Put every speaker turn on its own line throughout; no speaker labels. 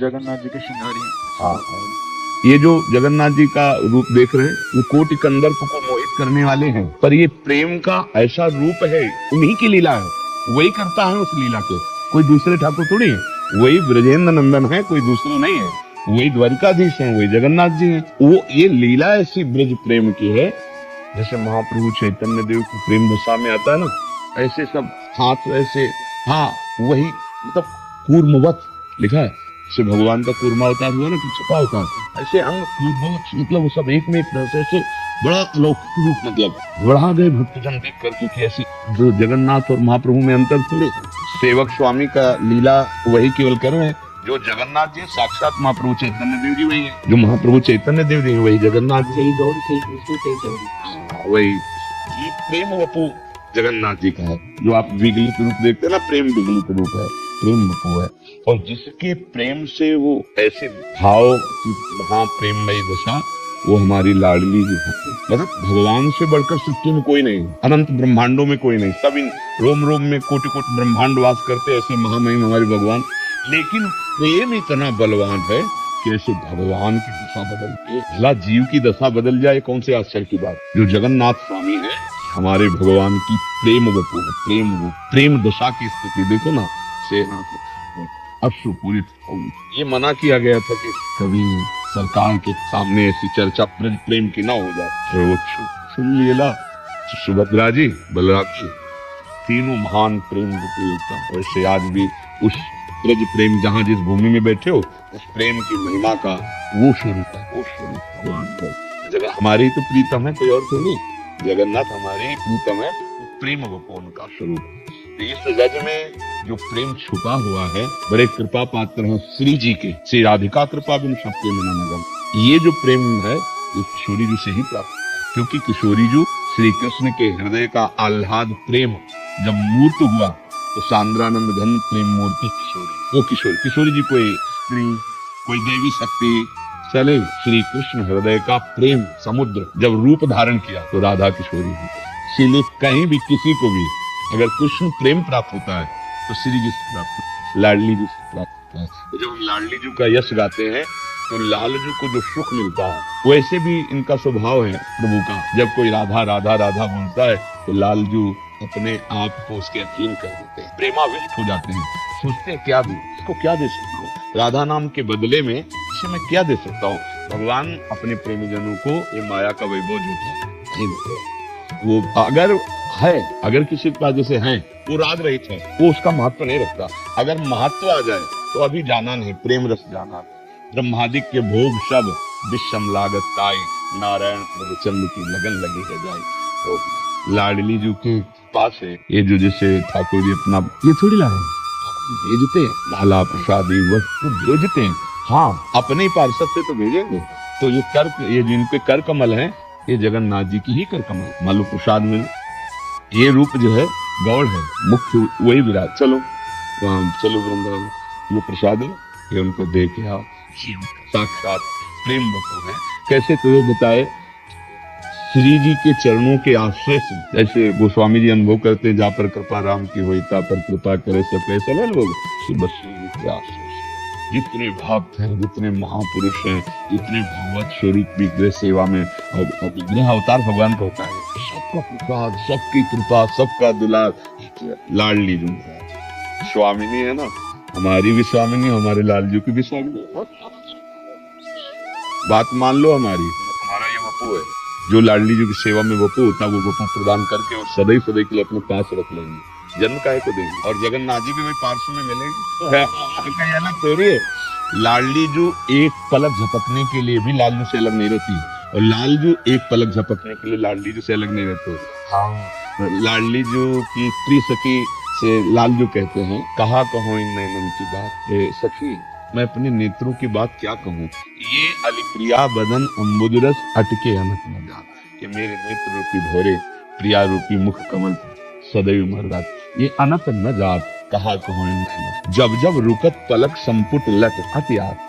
जगन्नाथ जी के श्रृंगारी हैं।
हाँ, ये जो जगन्नाथ जी का रूप देख रहे हैं वो कोटि कंदर्प को मोहित करने वाले हैं, पर ये प्रेम का ऐसा रूप है, उन्हीं की लीला है, वही करता है उस लीला के, कोई दूसरे ठाकुर थोड़ी है, वही ब्रजेंद्र नंदन है, कोई दूसरा नहीं है, वही द्वारिकाधीश है, वही जगन्नाथ जी है। वो ये लीला ऐसी ब्रज प्रेम की है, जैसे महाप्रभु चैतन्य देव की प्रेम दशा में आता है ना, ऐसे सब हाथ ऐसे, हाँ वही, मतलब कूर्मवत लिखा है, जैसे भगवान का कूर्मा अवतार हुआ ना कि छपा अवतार, ऐसे अंग कूर्मवत, मतलब वो सब एक में एक ऐसे बड़ा अलौकिक रूप, मतलब बढ़ा गए भक्तजन देख कर, क्योंकि ऐसी जो जगन्नाथ और महाप्रभु में अंतर थोड़े, सेवक स्वामी का लीला वही केवल कर रहे हैं, जो जगन्नाथ जी साक्षात महाप्रभु चैतन्य देव जी वही है, जो महाप्रभु चैतन्य देव जी वही जगन्नाथ जी, वही ये प्रेम वपु जगन्नाथ जी का है, जो आप विगलित रूप देखते हैं ना, प्रेम विगलित रूप है, प्रेम वपु है, और जिसके प्रेम से वो ऐसे भाव की महाप्रेममयी दशा, वो हमारी लाडली जी है। मतलब भगवान से बढ़कर सृष्टि में कोई नहीं, अनंत ब्रह्मांडों में कोई नहीं, सब इन रोम रोम में कोटि कोटि ब्रह्मांड वास करते, ऐसे महामहिम हमारे भगवान, लेकिन प्रेम इतना बलवान है कि ऐसे भगवान की दशा बदल के भला जीव की दशा बदल जाए, कौन से आश्चर्य की बात। जो जगन्नाथ स्वामी है हमारे भगवान की प्रेम वपु, प्रेम दशा की स्थिति देखो ना, से अश्रुपूरित। ये मना किया गया था कि कभी सरकार के सामने ऐसी चर्चा प्रेम की ना हो जाए, तो वो सुन लिया सुभद्रा जी, बलराम जी, तीनों महान प्रेम रूप, वैसे आज भी उस ब्रज प्रेम जहाँ जिस भूमि में बैठे हो, उस प्रेम की महिमा का वो स्वरूप है, वो स्वरूप जगह हमारी तो प्रीतम है, कोई और थोड़ी, जगन्नाथ हमारे प्रीतम है, प्रेम वपोन का स्वरूप। तो इस जज में जो प्रेम छुपा हुआ है, बड़े कृपा पात्र हैं श्री जी के, श्री राधिका कृपा बिन सबके मिला नगम। ये जो प्रेम है ये किशोरी जी से ही प्राप्त, क्योंकि किशोरी जी श्री कृष्ण के हृदय का आह्लाद प्रेम जब मूर्त हुआ तो सांद्रानंद घन प्रेम मूर्ति किशोरी, वो किशोरी जी कोई स्त्री, कोई देवी शक्ति, चले श्री कृष्ण हृदय का प्रेम समुद्र जब रूप धारण किया तो राधा किशोरी हुई। इसीलिए कहीं भी किसी को भी अगर कृष्ण प्रेम प्राप्त होता है तो श्री जी से प्राप्त, लाडली जी से प्राप्त होता है। तो जब हम लाडली जी का यश गाते हैं तो लालजू को जो सुख मिलता है, वैसे भी इनका स्वभाव है प्रभु का, जब कोई राधा राधा राधा बोलता है तो लालजू अपने आप को उसके अधीन कर देते हैं, प्रेमाविष्ट हो जाते हैं, सोचते हैं क्या दूं, इसको क्या दे सकता हूँ, राधा नाम के बदले में इसे मैं क्या दे सकता हूँ। भगवान अपने प्रेमीजनों को ये माया का वैभव जो है, वो अगर है, अगर किसी के पास जैसे है, वो राग रहित है, वो उसका महत्व नहीं रखता, अगर महत्व आ जाए तो अभी जाना नहीं, प्रेम रस जाना। ब्रह्मादिक के भोग सब विषम लागत ताई, नारायण चंद्र की लगन लगी है जाए। तो लाडली जी के पास है ये जो जैसे ठाकुर जी अपना ये थोड़ी ला रहे भेजते हैं, माला प्रसादी वस्तु भेजते हैं, हाँ अपने ही पार्षद से तो भेजेंगे। तो ये ये जिनके कर कमल है, ये जगन्नाथ जी की ही कर कमल, मालू प्रसाद में ये रूप जो है गौड़ है, मुख्य वही विराट। चलो वहाँ चलो वृंदावन, ये प्रसाद लो, ये उनको दे के आओ, साक्षात प्रेम वपु है। कैसे तुम्हें बताए, श्री जी के चरणों के आश्रय से, जैसे गोस्वामी जी अनुभव करते हैं, जहाँ पर कृपा राम की होई ता पर कृपा करे सब कैसे ले लोग, बस श्री जी के आश्रय से जितने भक्त हैं, जितने महापुरुष हैं, जितने भगवत स्वरूप विग्रह सेवा में, और विग्रह अवतार भगवान का होता है, सबका प्रसाद, सबकी कृपा, सबका दुलार लाडली जी स्वामिनी है ना, हमारी भी स्वामिनी, हमारे लालजू की भी स्वामिनी। बात मान लो हमारी, हमारा ये वपु है, जो लाडली जी की सेवा में वपु होता है, वो वपु प्रदान करके और सदैव सदैव के लिए अपने पास रख लेंगे, जन्म काहे को देंगे। और जगन्नाथ जी भी वही पार्श्व में मिलेंगे, कहीं अलग थोड़ी है। लाडली जू एक पलक झपकने के लिए भी लालजू से अलग नहीं रहती, और लालजू एक पलक झपकने के लिए लाडली जू से अलग नहीं रहते। हाँ, लाडली जू की प्रिय सखी से लालजू कहते हैं, कहा कहो इन नैनन की बात, सखी मैं अपने नेत्रों की बात क्या कहूँ, ये अलिप्रिया बदन अम्बुदरस अटके अनक न जात, कि मेरे नेत्र रूपी भोरे प्रिया रूपी मुख कमल सदैव मरदात, ये अनत न जात, कहा कहो इन नैनन, जब जब रुकत पलक संपुट लट अतियात।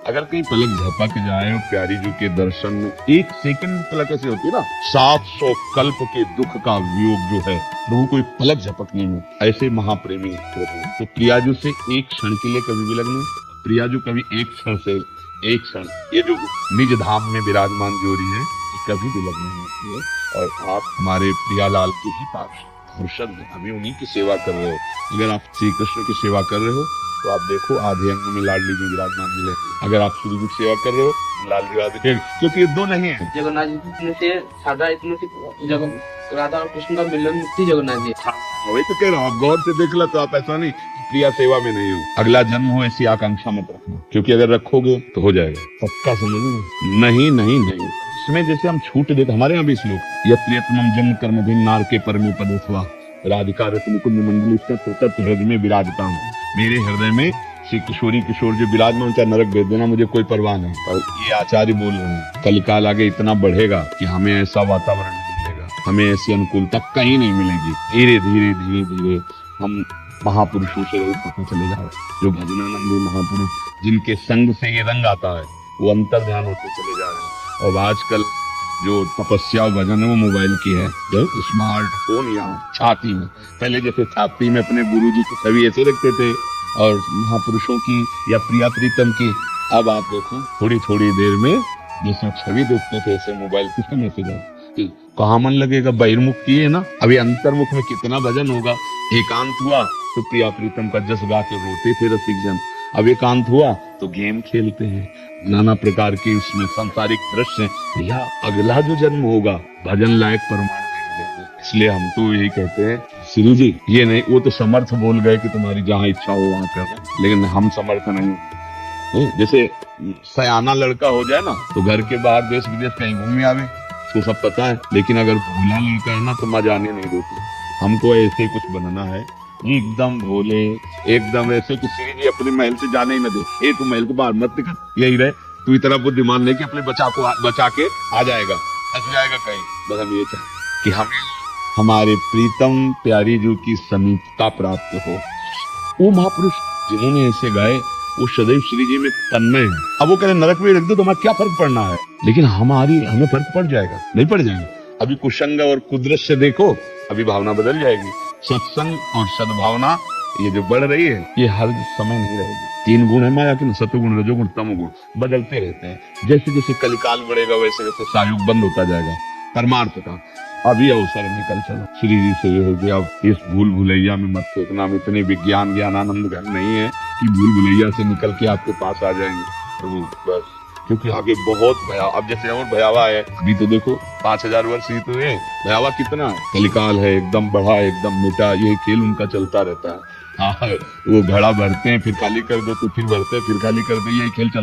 अगर कहीं पलक झपक जाए और प्यारी जी के दर्शन में, एक सेकंड पलक ऐसी होती है ना, 700 कल्प के दुख का वियोग जो है प्रभु कोई पलक झपकने में, ऐसे महाप्रेमी प्रभु। तो प्रिया जी से एक क्षण के लिए कभी भी लगने, प्रिया जो कभी एक क्षण ये जो निज धाम में विराजमान जोड़ी है कभी विलग नहीं होती है। और आप हमारे प्रियालाल के ही पास पार्षद हैं, अभी उन्हीं की सेवा कर रहे हो। अगर आप श्री कृष्ण की सेवा कर रहे हो तो आप देखो आधे अंग में लाडली जी विराजमान मिले। अगर आप श्री जी की सेवा कर रहे हो लाल जी, क्योंकि ये दो नहीं है।
जगन्नाथ जी से सादा इतने राधा और कृष्ण का मिलन थी जगन्नाथ जी।
वही तो कह रहा हूँ, आप गौर से देख लो तो आप ऐसा नहीं प्रिया सेवा में नहीं हो, अगला जन्म हो ऐसी आकांक्षा मत रखना, क्योंकि अगर रखोगे तो हो जाएगा पक्का, समझ नहीं नहीं नहीं। इसमें जैसे हम छूट देते, हमारे यहाँ भी श्लोक यत्रियत्मम जन्म कर्म भिन्न नार के परमे पदस्वा राधिका रत्न कुंज मंडली तत्व हृदय में विराजता हूँ। मेरे हृदय में श्री किशोरी किशोर जो विराजमान, चाहे नरक भेज देना, मुझे कोई परवाह नहीं। पर ये आचार्य बोल रहे हैं कलिकाल आगे इतना बढ़ेगा कि हमें ऐसा वातावरण नहीं मिलेगा, हमें ऐसी अनुकूलता कहीं नहीं मिलेगी। धीरे धीरे धीरे धीरे हम महापुरुषों से पता चले जा रहे हैं, जो भजनानंदी महापुरुष जिनके संग से ये रंग आता है वो अंतर ध्यान होते चले जा रहे हैं। और आजकल जो तपस्या भजन है वो मोबाइल की है, जो स्मार्टफोन या छाती में, पहले जैसे छाती में अपने गुरु जी की छवि ऐसे रखते थे और महापुरुषों की या प्रिया प्रीतम की, अब आप देखो थोड़ी थोड़ी देर में जैसे छवि देखते थे ऐसे मोबाइल किसका मैसेज है, कहाँ मन लगेगा। बहिर्मुख किए ना, अभी अंतर्मुख में कितना भजन होगा। एकांत हुआ तो प्रिया प्रीतम का जस गा के रोते थे रसिक जन, अब एकांत हुआ तो गेम खेलते हैं, नाना प्रकार के उसमें सांसारिक दृश्य। भैया अगला जो जन्म होगा भजन लायक परमाणु देंगे। इसलिए हम तो यही कहते हैं श्री जी, ये नहीं वो तो समर्थ बोल गए कि तुम्हारी जहां इच्छा हो वहां करो, लेकिन हम समर्थ नहीं। जैसे सयाना लड़का हो जाए ना तो घर के बाहर देश विदेश कहीं घूमने आवे, उसको सब पता है, लेकिन अगर भोला लड़का है ना तो मजा आने नहीं देती। हमको ऐसे कुछ बनना है, एकदम भोले, एकदम ऐसे कि श्री जी अपने महल से जाने ही न दे, तू महल के बाहर मत निकल, यही रहे, तू इतना बुद्धिमान नहीं कि अपने बचा के आ जाएगा, फंस जाएगा कहीं। बस हम ये चाहते कि हमें हमारे प्रीतम प्यारी जी की समीपता प्राप्त हो। वो महापुरुष जिन्होंने ऐसे गाए वो सदैव श्री जी में तन्मय है। अब वो कह रहे नरक में रख दो तो हमें क्या फर्क पड़ना है, लेकिन हमें फर्क पड़ जाएगा, नहीं पड़ जाएगा। अभी कुसंग और कुदरत से देखो, अभी भावना बदल जाएगी। सत्संग और सद्भावना ये जो बढ़ रही है ये हर समय नहीं रहेगी। 3 गुण है माया के, सतोगुण रजोगुण तमोगुण, बदलते रहते हैं। जैसे जैसे कलिकाल बढ़ेगा वैसे वैसे सायुग बंद होता जाएगा परमार्थ का। अभी अवसर निकल चलो श्री जी से ये हो गया, अब इस भूल भुलैया में मत फेंकना। हम इतने विज्ञान ज्ञानानंद घर नहीं है कि भूल भुलैया से निकल के आपके पास आ जाएंगे प्रभु, बस, क्योंकि आगे बहुत भया, अब जैसे और भयावा है। अभी तो देखो 5000 वर्ष ही तो है, भयावा कितना है, कलिकाल है, एकदम बढ़ा, एकदम मिटा, ये खेल उनका चलता रहता है। हाँ, वो घड़ा भरते हैं फिर खाली कर दो, तो फिर भरते हैं फिर खाली कर दो, ये खेल चलता